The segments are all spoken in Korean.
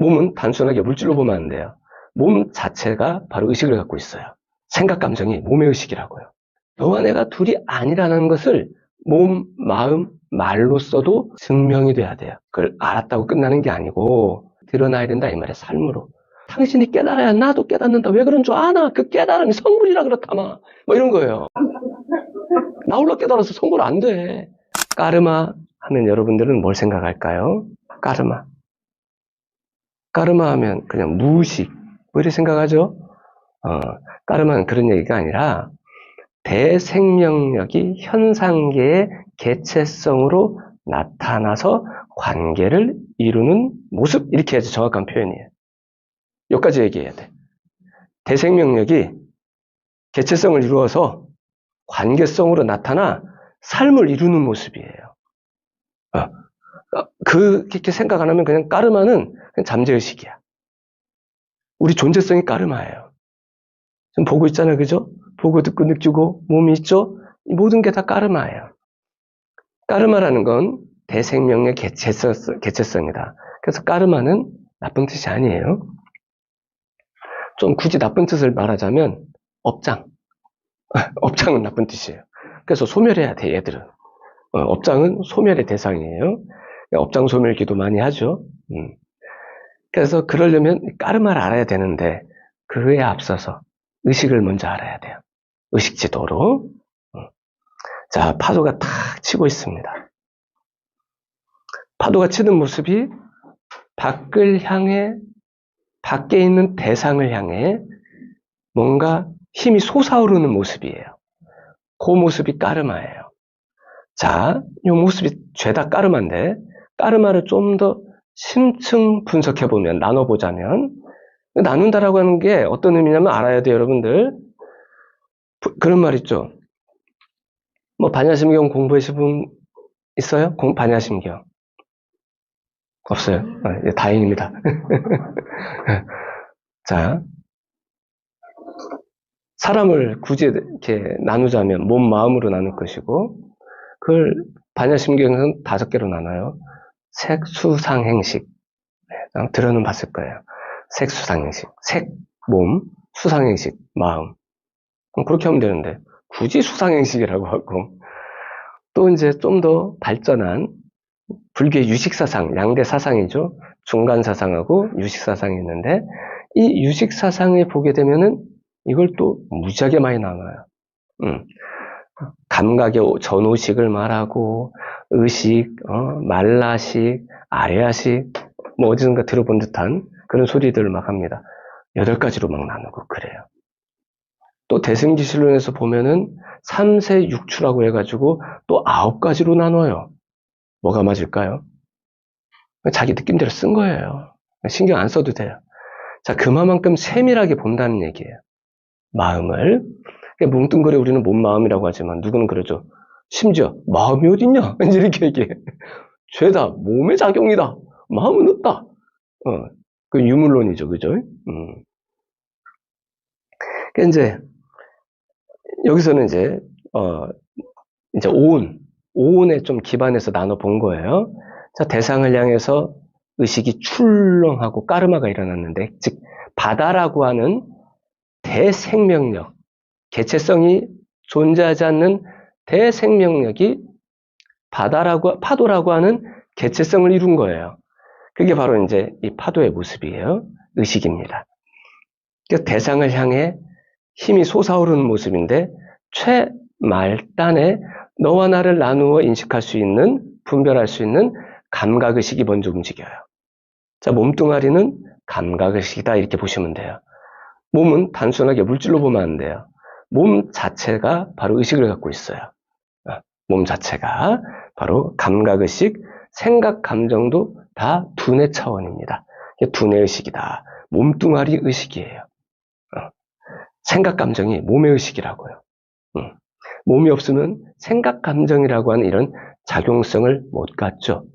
몸은 단순하게 물질로 보면 안 돼요. 몸 자체가 바로 의식을 갖고 있어요. 생각, 감정이 몸의 의식이라고요. 너와 내가 둘이 아니라는 것을 몸, 마음, 말로써도 증명이 돼야 돼요. 그걸 알았다고 끝나는 게 아니고 드러나야 된다 이 말이에요. 삶으로. 당신이 깨달아야 나도 깨닫는다. 왜 그런 줄 아나? 그 깨달음이 선물이라 그렇다마. 뭐 이런 거예요. 나 홀로 깨달아서 선물 안 돼. 까르마 하면 여러분들은 뭘 생각할까요? 까르마. 까르마 하면 그냥 무의식. 뭐 이렇게 생각하죠? 까르마는 그런 얘기가 아니라 대생명력이 현상계의 개체성으로 나타나서 관계를 이루는 모습. 이렇게 해야지 정확한 표현이에요. 여기까지 얘기해야 돼. 대생명력이 개체성을 이루어서 관계성으로 나타나 삶을 이루는 모습이에요. 그렇게 생각 안 하면 그냥 까르마는 그냥 잠재의식이야. 우리 존재성이 까르마예요. 지금 보고 있잖아요. 그죠? 보고 듣고 느끼고 몸이 있죠? 이 모든 게 다 까르마예요. 까르마라는 건 대생명의 개체성이다. 그래서 까르마는 나쁜 뜻이 아니에요. 좀 굳이 나쁜 뜻을 말하자면 업장. 업장은 나쁜 뜻이에요. 그래서 소멸해야 돼, 얘들은. 업장은 소멸의 대상이에요. 업장 소멸 기도 많이 하죠. 그래서 그러려면 까르마를 알아야 되는데 그에 앞서서 의식을 먼저 알아야 돼요. 의식 지도로. 자, 파도가 탁 치고 있습니다. 파도가 치는 모습이 밖을 향해, 밖에 있는 대상을 향해 뭔가 힘이 솟아오르는 모습이에요. 그 모습이 까르마예요. 자, 이 모습이 죄다 까르마인데 까르마를 좀 더 심층 분석해보면, 나눠보자면, 나눈다라고 하는 게 어떤 의미냐면 알아야 돼요, 여러분들. 그런 말 있죠. 뭐 반야심경 공부하신 분 있어요? 반야심경 없어요? 다행입니다. 자, 사람을 굳이 이렇게 나누자면 몸, 마음으로 나눌 것이고, 그걸 반야심경에서는 5개로 나눠요. 색, 수, 상, 행식. 들어는 봤을 거예요. 색, 수, 상, 행식. 색, 몸, 수, 상, 행식, 마음. 그렇게 하면 되는데 굳이 수, 상, 행식이라고 하고, 또 이제 좀 더 발전한 불교의 유식사상, 양대 사상이죠. 중간사상하고 유식사상이 있는데, 이 유식사상에 보게 되면은 이걸 또 무지하게 많이 나눠요. 감각의 전오식을 말하고, 의식, 말라식, 아래아식, 뭐 어디선가 들어본 듯한 그런 소리들을 막 합니다. 8가지로 막 나누고 그래요. 또 대승기실론에서 보면은 3세 6추라고 해가지고 또 9가지로 나눠요. 뭐가 맞을까요? 자기 느낌대로 쓴 거예요. 신경 안 써도 돼요. 자, 그만큼 세밀하게 본다는 얘기예요. 마음을. 뭉뚱그려 우리는 몸, 마음이라고 하지만 누구는 그러죠. 심지어 마음이 어딨냐? 이렇게 얘기해. 죄다 몸의 작용이다. 마음은 없다. 그 유물론이죠, 그죠? 이제 여기서는 이제 오온에 좀 기반해서 나눠 본 거예요. 자, 대상을 향해서 의식이 출렁하고 까르마가 일어났는데, 즉 바다라고 하는 대생명력, 개체성이 존재하지 않는 대생명력이 파도라고 하는 개체성을 이룬 거예요. 그게 바로 이제 이 파도의 모습이에요. 의식입니다. 그러니까 대상을 향해 힘이 솟아오르는 모습인데, 최말단에 너와 나를 나누어 인식할 수 있는, 분별할 수 있는 감각의식이 먼저 움직여요. 자, 몸뚱아리는 감각의식이다 이렇게 보시면 돼요. 몸은 단순하게 물질로 보면 안 돼요. 몸 자체가 바로 의식을 갖고 있어요. 몸 자체가 바로 감각의식, 생각, 감정도 다 두뇌 차원입니다. 두뇌의식이다. 몸뚱아리 의식이에요. 생각, 감정이 몸의 의식이라고요. 몸이 없으면 생각, 감정이라고 하는 이런 작용성을 못 갖죠.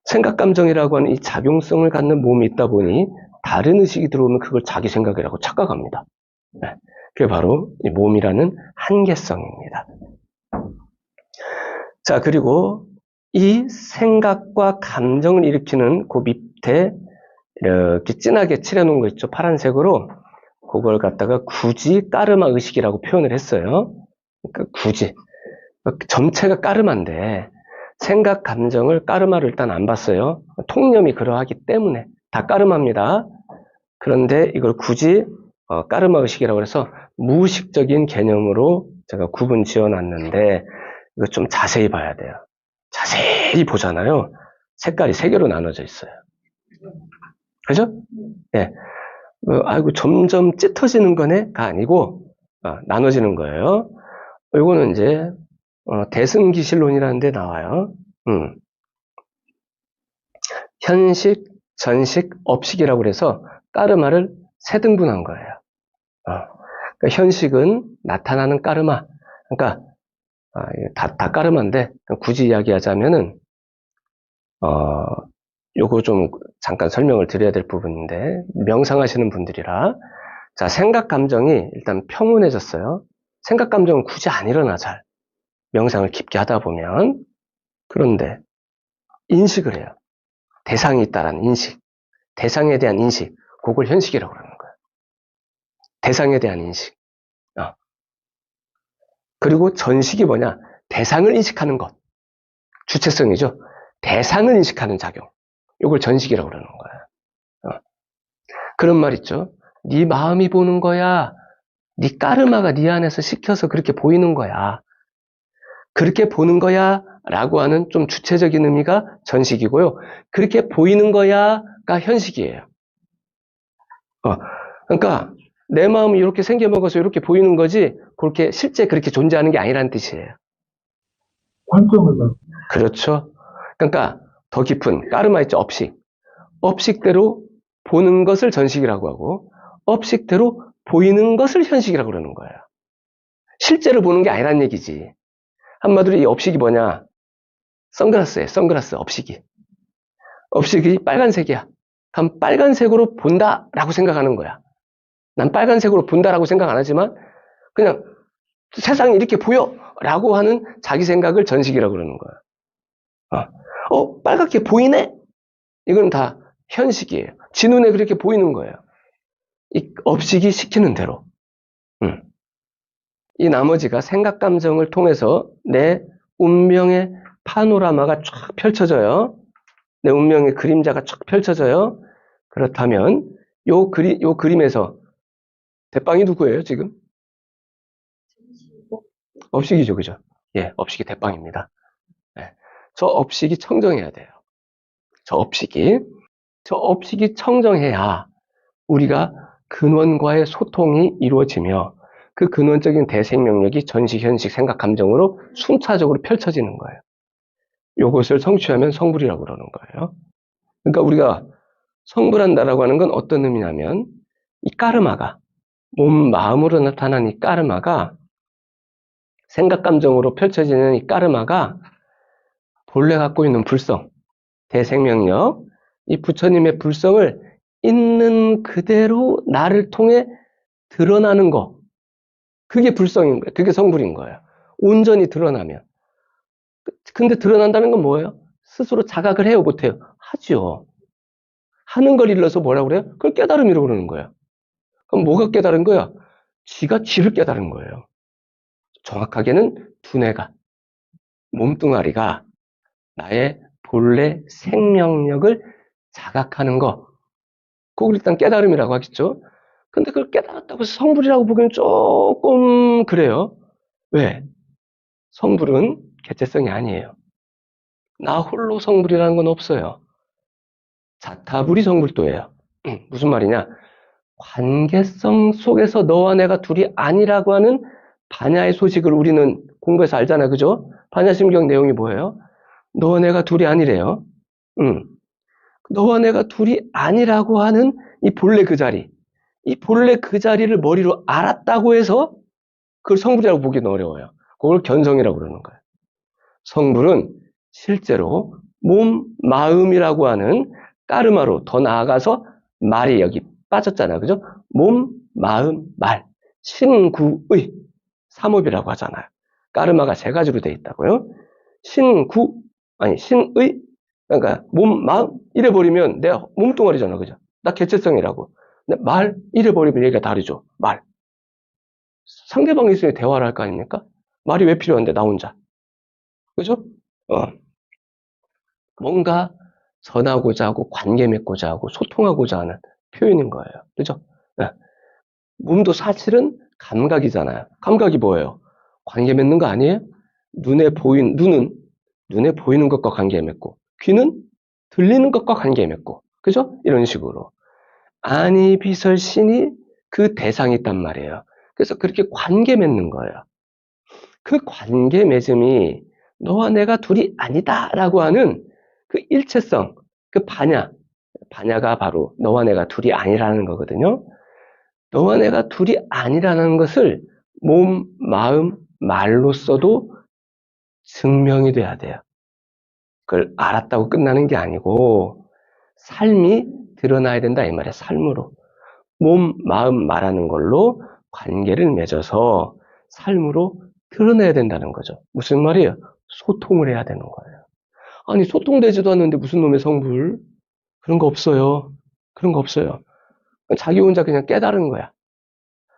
생각, 감정이라고 하는 이 작용성을 갖는 몸이 있다 보니 다른 의식이 들어오면 그걸 자기 생각이라고 착각합니다. 그게 바로 이 몸이라는 한계성입니다. 자, 그리고 이 생각과 감정을 일으키는 그 밑에 이렇게 진하게 칠해놓은 거 있죠? 파란색으로. 그걸 갖다가 굳이 까르마 의식이라고 표현을 했어요. 그러니까 굳이. 전체가 까르마인데 생각, 감정을 까르마로 일단 안 봤어요. 통념이 그러하기 때문에 다 까르마입니다. 그런데 이걸 굳이 까르마 의식이라고 해서 무의식적인 개념으로 제가 구분 지어놨는데 이거 좀 자세히 봐야 돼요. 자세히 보잖아요. 색깔이 세 개로 나눠져 있어요. 그죠? 예. 아이고 점점 짙어지는 거네가 아니고 나눠지는 거예요. 이거는 이제 대승기실론이라는 데 나와요. 현식, 전식, 업식이라고 그래서 까르마를 세 등분한 거예요. 그러니까 현식은 나타나는 까르마. 그러니까 다 까르마인데 굳이 이야기하자면은 요거 좀 잠깐 설명을 드려야 될 부분인데 명상하시는 분들이라 자 생각 감정이 일단 평온해졌어요. 생각 감정은 굳이 안 일어나 잘 명상을 깊게 하다 보면. 그런데 인식을 해요. 대상이 있다라는 인식, 대상에 대한 인식, 그걸 현식이라고 그러는 거예요. 대상에 대한 인식. 그리고 전식이 뭐냐? 대상을 인식하는 것. 주체성이죠. 대상을 인식하는 작용. 이걸 전식이라고 그러는 거예요. 그런 말 있죠. 네 마음이 보는 거야. 네 까르마가 네 안에서 시켜서 그렇게 보이는 거야. 그렇게 보는 거야 라고 하는 좀 주체적인 의미가 전식이고요. 그렇게 보이는 거야가 현식이에요. 그러니까 내 마음이 이렇게 생겨먹어서 이렇게 보이는 거지 그렇게 실제 그렇게 존재하는 게 아니라는 뜻이에요. 관점을 봐. 그렇죠. 그러니까 더 깊은 까르마 있죠. 업식. 업식대로 보는 것을 전식이라고 하고 업식대로 보이는 것을 현식이라고 그러는 거예요. 실제로 보는 게 아니란 얘기지. 한마디로 이 업식이 뭐냐? 선글라스예요. 선글라스 업식이. 업식이 빨간색이야. 그럼 빨간색으로 본다라고 생각하는 거야. 난 빨간색으로 본다라고 생각 안 하지만 그냥 세상이 이렇게 보여라고 하는 자기 생각을 전식이라고 그러는 거야. 빨갛게 보이네? 이건 다 현식이에요. 지 눈에 그렇게 보이는 거예요. 이 업식이 시키는 대로. 이 나머지가 생각 감정을 통해서 내 운명의 파노라마가 쫙 펼쳐져요. 내 운명의 그림자가 쫙 펼쳐져요. 그렇다면 요 그림에서 대빵이 누구예요 지금? 업식이죠, 그죠? 예, 업식이 대빵입니다. 예, 저 업식이 청정해야 돼요. 저 업식이 청정해야 우리가 근원과의 소통이 이루어지며 그 근원적인 대생명력이 전식, 현식, 생각, 감정으로 순차적으로 펼쳐지는 거예요. 이것을 성취하면 성불이라고 그러는 거예요. 그러니까 우리가 성불한다라고 하는 건 어떤 의미냐면 이 까르마가 몸, 마음으로 나타난 이 까르마가 생각, 감정으로 펼쳐지는 이 까르마가 본래 갖고 있는 불성, 대생명력, 이 부처님의 불성을 있는 그대로 나를 통해 드러나는 거. 그게 불성인 거예요. 그게 성불인 거예요. 온전히 드러나면. 근데 드러난다는 건 뭐예요? 스스로 자각을 해요, 못해요? 하죠. 하는 걸 일러서 뭐라고 그래요? 그걸 깨달음이라고 그러는 거예요. 그럼 뭐가 깨달은 거야? 지가 지를 깨달은 거예요. 정확하게는 두뇌가, 몸뚱아리가 나의 본래 생명력을 자각하는 거. 그걸 일단 깨달음이라고 하겠죠. 근데 그걸 깨달았다고 해서 성불이라고 보기엔 조금 그래요. 왜? 성불은 개체성이 아니에요. 나 홀로 성불이라는 건 없어요. 자타불이 성불도예요. 무슨 말이냐? 관계성 속에서 너와 내가 둘이 아니라고 하는 반야의 소식을 우리는 공부해서 알잖아요. 그죠? 반야심경 내용이 뭐예요? 너와 내가 둘이 아니래요. 너와 내가 둘이 아니라고 하는 이 본래 그 자리. 이 본래 그 자리를 머리로 알았다고 해서 그걸 성불이라고 보기는 어려워요. 그걸 견성이라고 그러는 거예요. 성불은 실제로 몸, 마음이라고 하는 까르마로 더 나아가서 말이 여기 빠졌잖아요. 그죠? 몸, 마음, 말. 신구의 삼업이라고 하잖아요. 까르마가 세 가지로 되어 있다고요. 신의, 그러니까 몸, 마음 이래 버리면 내 몸뚱아리잖아. 그죠? 나 개체성이라고. 근데 말 잃어버리면 얘기가 다르죠. 말. 상대방이 있으니 대화를 할 거 아닙니까? 말이 왜 필요한데 나 혼자. 그죠? 뭔가 전하고자 하고 관계 맺고자 하고 소통하고자 하는 표현인 거예요. 그죠? 네. 몸도 사실은 감각이잖아요. 감각이 뭐예요? 관계 맺는 거 아니에요? 눈은 눈에 보이는 것과 관계 맺고, 귀는 들리는 것과 관계 맺고, 그죠? 이런 식으로. 아니, 비설신이 그 대상이 있단 말이에요. 그래서 그렇게 관계 맺는 거예요. 그 관계 맺음이 너와 내가 둘이 아니다라고 하는 그 일체성, 그 반야가 바로 너와 내가 둘이 아니라는 거거든요. 너와 내가 둘이 아니라는 것을 몸, 마음, 말로써도 증명이 돼야 돼요. 그걸 알았다고 끝나는 게 아니고 삶이 드러나야 된다 이 말이에요. 삶으로. 몸, 마음, 말하는 걸로 관계를 맺어서 삶으로 드러내야 된다는 거죠. 무슨 말이에요? 소통을 해야 되는 거예요. 아니, 소통되지도 않는데 무슨 놈의 성불? 그런 거 없어요. 그런 거 없어요. 자기 혼자 그냥 깨달은 거야.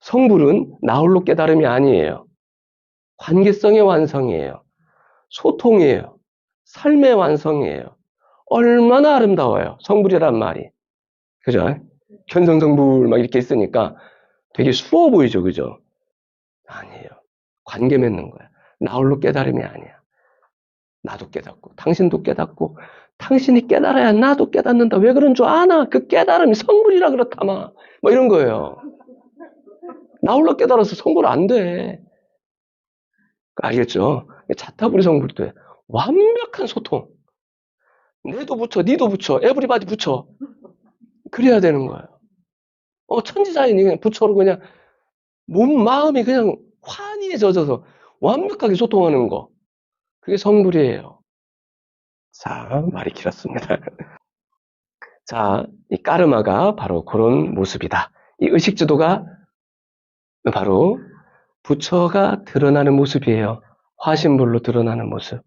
성불은 나 홀로 깨달음이 아니에요. 관계성의 완성이에요. 소통이에요. 삶의 완성이에요. 얼마나 아름다워요. 성불이란 말이. 그죠? 견성성불 막 이렇게 있으니까 되게 수워 보이죠. 그죠? 아니에요. 관계 맺는 거야. 나 홀로 깨달음이 아니야. 나도 깨닫고, 당신도 깨닫고, 당신이 깨달아야 나도 깨닫는다. 왜 그런 줄 아나? 그 깨달음이 성불이라 그렇다마. 뭐 이런 거예요. 나 홀로 깨달아서 성불 안 돼. 알겠죠? 자타불이 성불도 해. 완벽한 소통. 내도 붙여, 니도 붙여, 에브리바디 붙여. 그래야 되는 거예요. 천지자연이 그냥 부처로 그냥 몸, 마음이 그냥 환희에 젖어서 완벽하게 소통하는 거. 그게 성불이에요. 자, 말이 길었습니다. 자, 이 까르마가 바로 그런 모습이다. 이 의식주도가 바로 부처가 드러나는 모습이에요. 화신불로 드러나는 모습.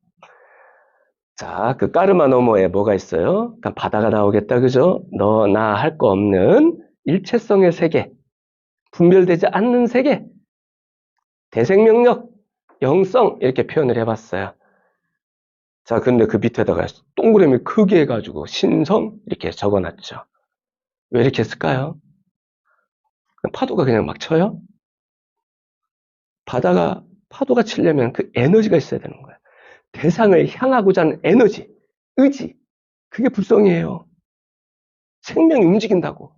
자, 그 까르마 너머에 뭐가 있어요? 그러니까 바다가 나오겠다, 그죠? 너, 나 할 거 없는 일체성의 세계, 분별되지 않는 세계, 대생명력, 영성 이렇게 표현을 해봤어요. 자, 근데 그 밑에다가 동그라미 크게 해가지고 신성 이렇게 적어놨죠. 왜 이렇게 했을까요? 파도가 그냥 막 쳐요? 파도가 치려면 그 에너지가 있어야 되는 거예요. 대상을 향하고자 하는 에너지, 의지, 그게 불성이에요. 생명이 움직인다고.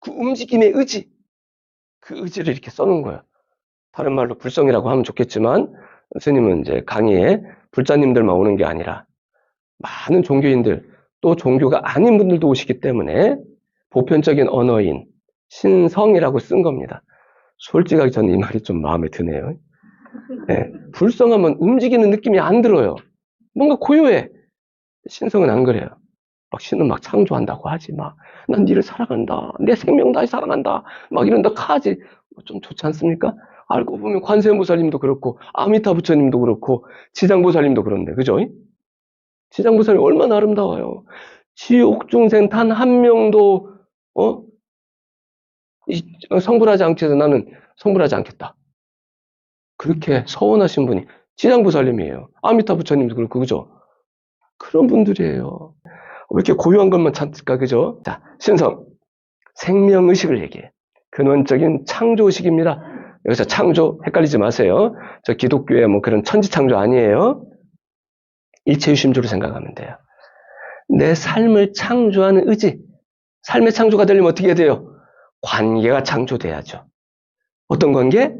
그 움직임의 의지, 그 의지를 이렇게 써놓은 거예요. 다른 말로 불성이라고 하면 좋겠지만, 스님은 이제 강의에 불자님들만 오는 게 아니라, 많은 종교인들, 또 종교가 아닌 분들도 오시기 때문에, 보편적인 언어인, 신성이라고 쓴 겁니다. 솔직하게 저는 이 말이 좀 마음에 드네요. 네, 불성하면 움직이는 느낌이 안 들어요. 뭔가 고요해. 신성은 안 그래요. 막 신은 막 창조한다고 하지 마. 난 니를 사랑한다. 내 생명 다해 사랑한다. 막 이런다 하지. 좀 좋지 않습니까? 알고 보면 관세음보살님도 그렇고 아미타 부처님도 그렇고 지장보살님도 그런데 그죠? 지장보살님 얼마나 아름다워요. 지옥 중생 단 한 명도 성불하지 않기 위해서 나는 성불하지 않겠다. 그렇게 서원하신 분이 지장보살님이에요. 아미타 부처님도 그렇고 그죠? 그런 분들이에요. 왜 이렇게 고유한 것만 찾을까, 그죠? 자, 신성. 생명의식을 얘기해. 근원적인 창조의식입니다. 여기서 창조, 헷갈리지 마세요. 저 기독교의 뭐 그런 천지창조 아니에요. 일체유심조로 생각하면 돼요. 내 삶을 창조하는 의지. 삶의 창조가 되려면 어떻게 해야 돼요? 관계가 창조돼야죠. 어떤 관계?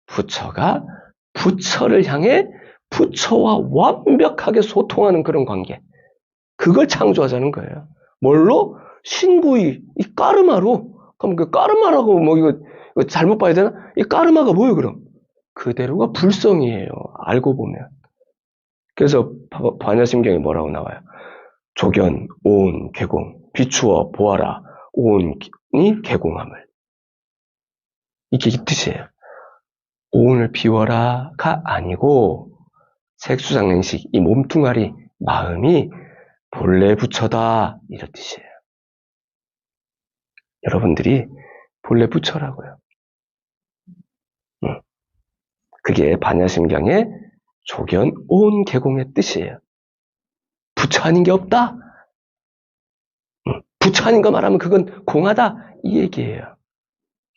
부처가 부처를 향해 부처와 완벽하게 소통하는 그런 관계. 그걸 창조하자는 거예요. 뭘로? 신구이, 이 까르마로. 그럼 그 까르마라고 뭐 이거 잘못 봐야 되나? 이 까르마가 뭐예요, 그럼? 그대로가 불성이에요. 알고 보면. 그래서 반야심경에 뭐라고 나와요? 조견, 오온, 개공, 비추어 보아라, 오온이 개공함을. 이게 이 뜻이에요. 오온을 비워라가 아니고 색수장냉식, 이 몸뚱아리, 마음이 본래 부처다 이런 뜻이에요. 여러분들이 본래 부처라고요. 그게 반야심경의 조견 온 개공의 뜻이에요. 부처 아닌 게 없다? 부처 아닌 거 말하면 그건 공하다? 이 얘기예요.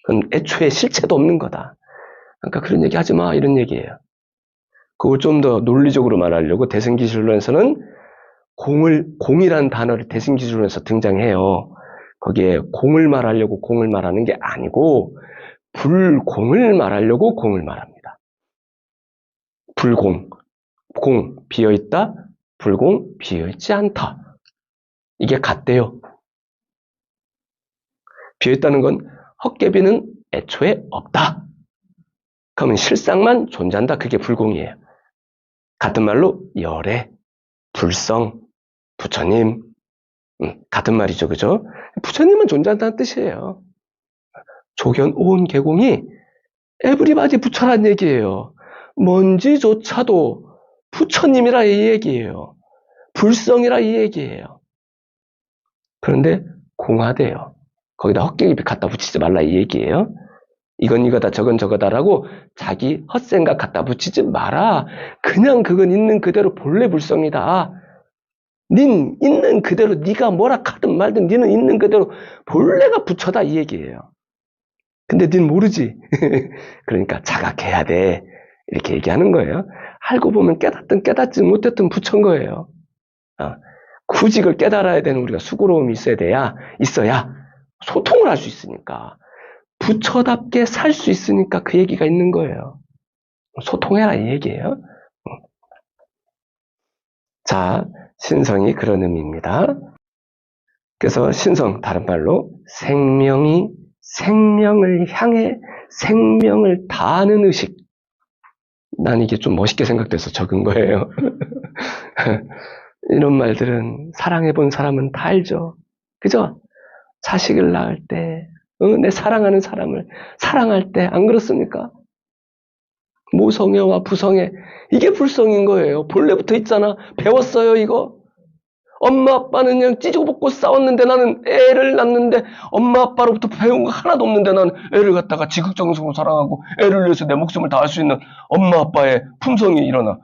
그건 애초에 실체도 없는 거다. 그러니까 그런 얘기 하지 마, 이런 얘기예요. 그걸 좀 더 논리적으로 말하려고 대승기술론에서는 공이라는 단어를 대승기술론에서 등장해요. 거기에 공을 말하려고 공을 말하는 게 아니고 불공을 말하려고 공을 말합니다. 불공, 공, 비어있다, 불공, 비어있지 않다. 이게 같대요. 비어있다는 건 헛개비는 애초에 없다. 그러면 실상만 존재한다. 그게 불공이에요. 같은 말로 열애, 불성, 부처님, 같은 말이죠. 그죠? 부처님은 존재한다는 뜻이에요. 조견 온 개공이 에브리바디 부처란 얘기예요. 먼지조차도 부처님이라 이 얘기예요. 불성이라 이 얘기예요. 그런데 공하대요. 거기다 헛개비 갖다 붙이지 말라 이 얘기예요. 이건 이거다 저건 저거다라고 자기 헛생각 갖다 붙이지 마라. 그냥 그건 있는 그대로 본래 불성이다. 닌 있는 그대로 네가 뭐라 하든 말든 니는 있는 그대로 본래가 부처다 이 얘기예요. 근데 닌 모르지. 그러니까 자각해야 돼. 이렇게 얘기하는 거예요. 알고 보면 깨닫든 깨닫지 못했든 부처인 거예요. 굳이 그걸 깨달아야 되는 우리가 수고로움이 있어야 소통을 할 수 있으니까. 부처답게 살 수 있으니까 그 얘기가 있는 거예요. 소통해라 이 얘기예요. 자, 신성이 그런 의미입니다. 그래서 신성, 다른 말로 생명이 생명을 향해 생명을 다하는 의식. 난 이게 좀 멋있게 생각돼서 적은 거예요. 이런 말들은 사랑해본 사람은 다 알죠. 그죠? 자식을 낳을 때, 내 사랑하는 사람을 사랑할 때 안 그렇습니까? 모성애와 부성애, 이게 불성인 거예요. 본래부터 있잖아. 배웠어요 이거. 엄마 아빠는 그냥 찢어먹고 싸웠는데 나는 애를 낳는데 엄마 아빠로부터 배운 거 하나도 없는데 나는 애를 갖다가 지극정성으로 사랑하고 애를 위해서 내 목숨을 다할 수 있는 엄마 아빠의 품성이 일어나.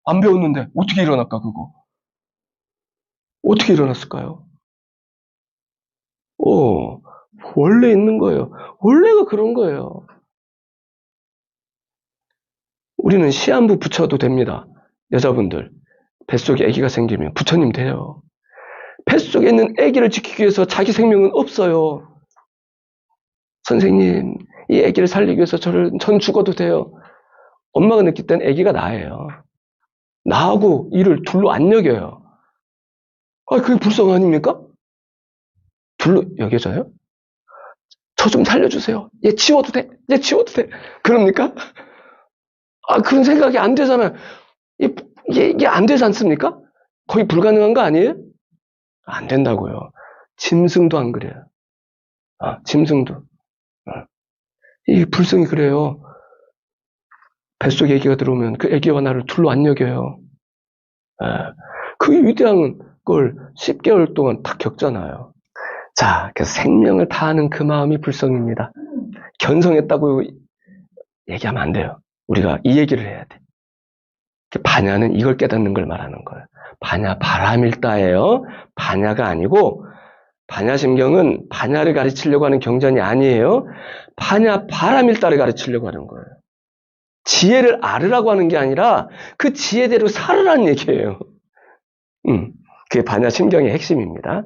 안 배웠는데 어떻게 일어날까 그거? 어떻게 일어났을까요? 원래 있는 거예요. 원래가 그런 거예요. 우리는 시한부 부처도 됩니다. 여자분들 뱃속에 아기가 생기면 부처님 돼요. 뱃속에 있는 아기를 지키기 위해서 자기 생명은 없어요. 선생님, 이 아기를 살리기 위해서 전 죽어도 돼요. 엄마가 느낄 땐 아기가 나예요. 나하고 이를 둘로 안 여겨요. 그게 불성 아닙니까? 둘로 여겨져요? 저 좀 살려주세요. 얘 치워도 돼. 얘 치워도 돼. 그럽니까? 그런 생각이 안 되잖아요. 이게 안 되지 않습니까? 거의 불가능한 거 아니에요? 안 된다고요. 짐승도 안 그래요. 짐승도. 이 불성이 그래요. 뱃속에 아기가 들어오면 그 아기와 나를 둘로 안 여겨요. 그 위대한 걸 10개월 동안 다 겪잖아요. 자, 그래서 생명을 다하는 그 마음이 불성입니다. 견성했다고 얘기하면 안 돼요. 우리가 이 얘기를 해야 돼. 반야는 이걸 깨닫는 걸 말하는 거예요. 반야 바라밀다예요. 반야가 아니고 반야심경은 반야를 가르치려고 하는 경전이 아니에요. 반야 바라밀다를 가르치려고 하는 거예요. 지혜를 알으라고 하는 게 아니라 그 지혜대로 살으라는 얘기예요. 그게 반야심경의 핵심입니다.